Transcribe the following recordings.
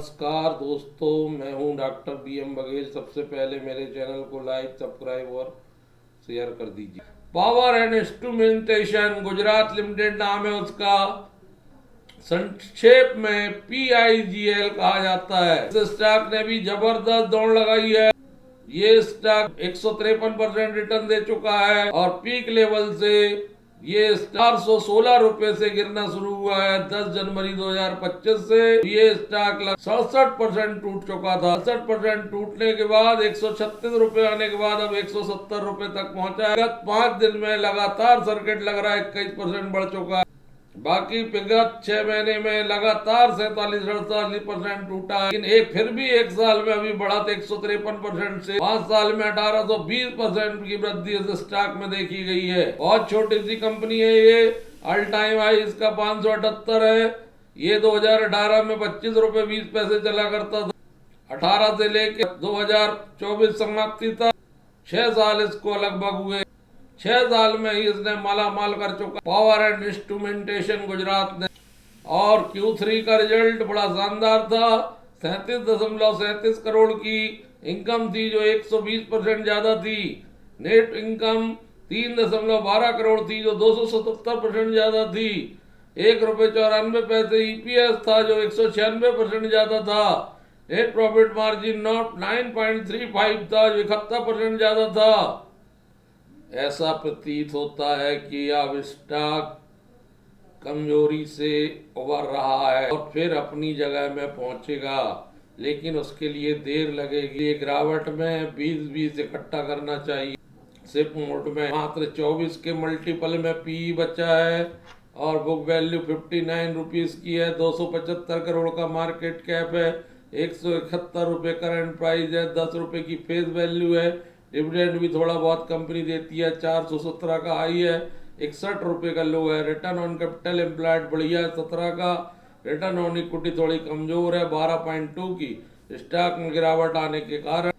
नमस्कार दोस्तों, मैं हूं डॉक्टर BM बघेल। सबसे पहले मेरे चैनल को लाइक, सब्सक्राइब और शेयर कर दीजिए। Power and instrumentation Gujarat limited नाम है उसका, संक्षेप में PIGL कहा जाता है। इस स्टॉक ने भी जबरदस्त दौड़ लगाई है। ये स्टॉक 153% रिटर्न दे चुका है और पीक लेवल से ये 416 रुपए से गिरना शुरू हुआ है 10 जनवरी 2025 से। ये स्टॉक 67% टूट चुका था। 67% टूटने के बाद 136 रुपए आने के बाद अब 170 रुपए तक पहुंचा है। गत 5 दिन में लगातार सर्किट लग रहा है, 21% बढ़ चुका है। बाकी विगत 6 महीने में लगातार 47-48% टूटा है, लेकिन फिर भी एक साल में अभी बढ़ा था 153% से। 5 साल में 1820% की वृद्धि इस स्टॉक में देखी गई है। बहुत छोटी सी कंपनी है ये। ऑल टाइम हाई इसका 578 है। ये 2018 में 25 रुपए 20 पैसे चला करता था। 18 से लेकर 2024 समाप्ति तक 6 साल इसको लगभग हुए। 6 साल में ही इसने माला माल कर चुका पावर एंड इंस्ट्रूमेंटेशन गुजरात ने। और Q3 का रिजल्ट बड़ा शानदार था। 37.37 करोड़ की इनकम थी, जो 120% ज्यादा थी। नेट इनकम 3.12 करोड़ थी, जो 277% ज्यादा थी। 1 रुपये 94 पैसे EPS था, जो 196% ज्यादा था। नेट प्रॉफिट मार्जिन 9.35 था, जो 71% ज्यादा था। ऐसा प्रतीत होता है कि अब स्टॉक कमजोरी से उबर रहा है और फिर अपनी जगह में पहुंचेगा, लेकिन उसके लिए देर लगेगी। गिरावट में 20-20 इकट्ठा करना चाहिए। सिप मोड में मात्र 24 के मल्टीपल में PE बचा है और बुक वैल्यू 59 रुपीज की है। 275 करोड़ का मार्केट कैप है। 171 रुपये करंट प्राइस है। 10 रुपये की फेस वैल्यू है। डिविडेंड भी थोड़ा बहुत कंपनी देती है। 417 का हाई है, 61 रुपये का लो है। रिटर्न ऑन कैपिटल एम्प्लॉयड बढ़िया है, 17 का। रिटर्न ऑन इक्विटी थोड़ी कमजोर है, 12.2 की। स्टॉक में गिरावट आने के कारण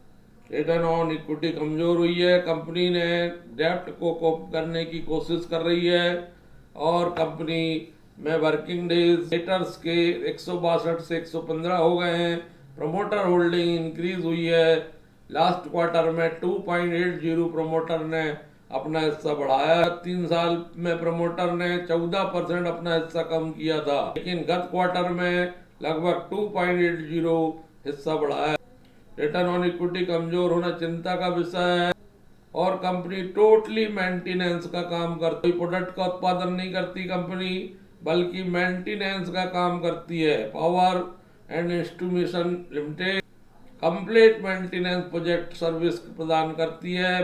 रिटर्न ऑन इक्विटी कमजोर हुई है। कंपनी ने डेप्ट को कोप करने की कोशिश कर रही है और कंपनी में वर्किंग डेज डेटर्स के 162 से 115 हो गए हैं। प्रमोटर होल्डिंग इंक्रीज हुई है। लास्ट क्वार्टर में 2.80 प्रमोटर ने अपना हिस्सा बढ़ाया। 3 साल में प्रमोटर ने 14% अपना हिस्सा कम किया था, लेकिन गत क्वार्टर में लगभग 2.80 हिस्सा बढ़ाया। रिटर्न ऑन इक्विटी कमजोर होना चिंता का विषय है और कंपनी टोटली मेंटेनेंस का काम करती है। प्रोडक्ट का उत्पादन नहीं करती कंपनी, बल्कि मेंटेनेंस का काम करती है। Power and instrumentation limited complete maintenance project service प्रदान करती है।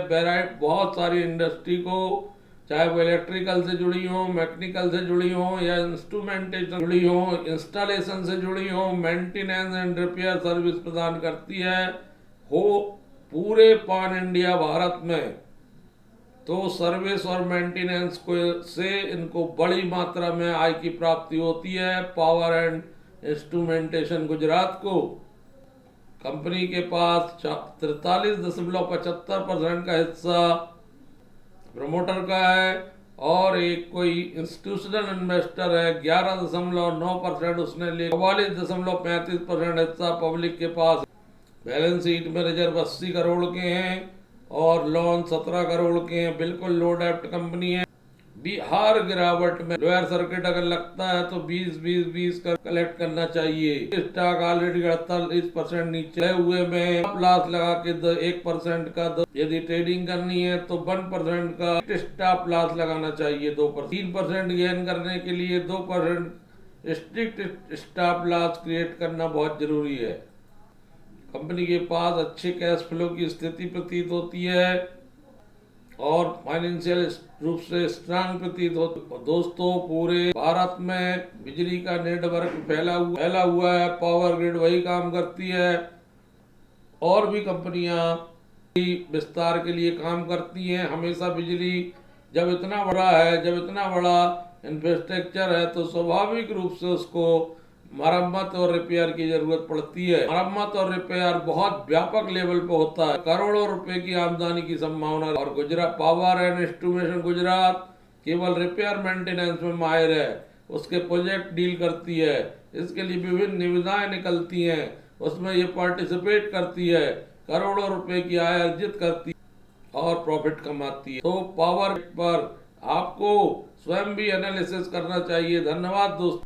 बहुत सारी इंडस्ट्री को, चाहे वो इलेक्ट्रिकल से जुड़ी हो, मैकेनिकल से जुड़ी हो या इंस्ट्रूमेंटेशन जुड़ी हो, इंस्टॉलेशन से जुड़ी हो, मेंटेनेंस एंड रिपेयर सर्विस प्रदान करती है। हो पूरे पान इंडिया भारत में तो सर्विस और मेंटेनेंस को से इनको बड़ी मात्रा में आय की प्राप्ति होती है। पावर एंड इंस्ट्रूमेंटेशन गुजरात को कंपनी के पास 43.75% का हिस्सा प्रमोटर का है और एक कोई इंस्टीट्यूशनल इन्वेस्टर है 11.9%, उसने लिया। 44.35% हिस्सा पब्लिक के पास। बैलेंस शीट में रिजर्व 80 करोड़ के हैं और लोन 17 करोड़ के हैं। बिल्कुल लो डेप्ट कंपनी है। बिहार गिरावट में लोअर सर्किट अगर लगता है तो 20-20-20 कर कलेक्ट करना चाहिए। स्टॉक ऑलरेडी 48% नीचे हुए में लॉस लगा के 1% का यदि ट्रेडिंग करनी है तो 1% का स्टॉप लॉस लगाना चाहिए। 2% 3% गेन करने के लिए 2% स्ट्रिक्ट स्टॉप लॉस क्रिएट करना बहुत जरूरी है। कंपनी के पास अच्छे कैश फ्लो की स्थिति प्रतीत होती है और फाइनेंशियल रूप से स्ट्रांग प्रतीत हो। दोस्तों, पूरे भारत में बिजली का नेटवर्क फैला हुआ है। पावर ग्रिड वही काम करती है और भी कंपनियां विस्तार के लिए काम करती हैं। हमेशा बिजली जब इतना बड़ा इंफ्रास्ट्रक्चर है तो स्वाभाविक रूप से उसको मरम्मत और रिपेयर की जरूरत पड़ती है। मरम्मत और रिपेयर बहुत व्यापक लेवल पे होता है। करोड़ों रुपए की आमदनी की संभावना। और Gujarat power and instrumentation Gujarat केवल रिपेयर मेंटेनेंस में माहिर है। उसके प्रोजेक्ट डील करती है। इसके लिए विभिन्न निविदाएं निकलती हैं, उसमें ये पार्टिसिपेट करती है, करोड़ों रुपए की आय अर्जित करती है और प्रॉफिट कमाती है। तो पावर पर आपको स्वयं भी एनालिसिस करना चाहिए। धन्यवाद दोस्तों।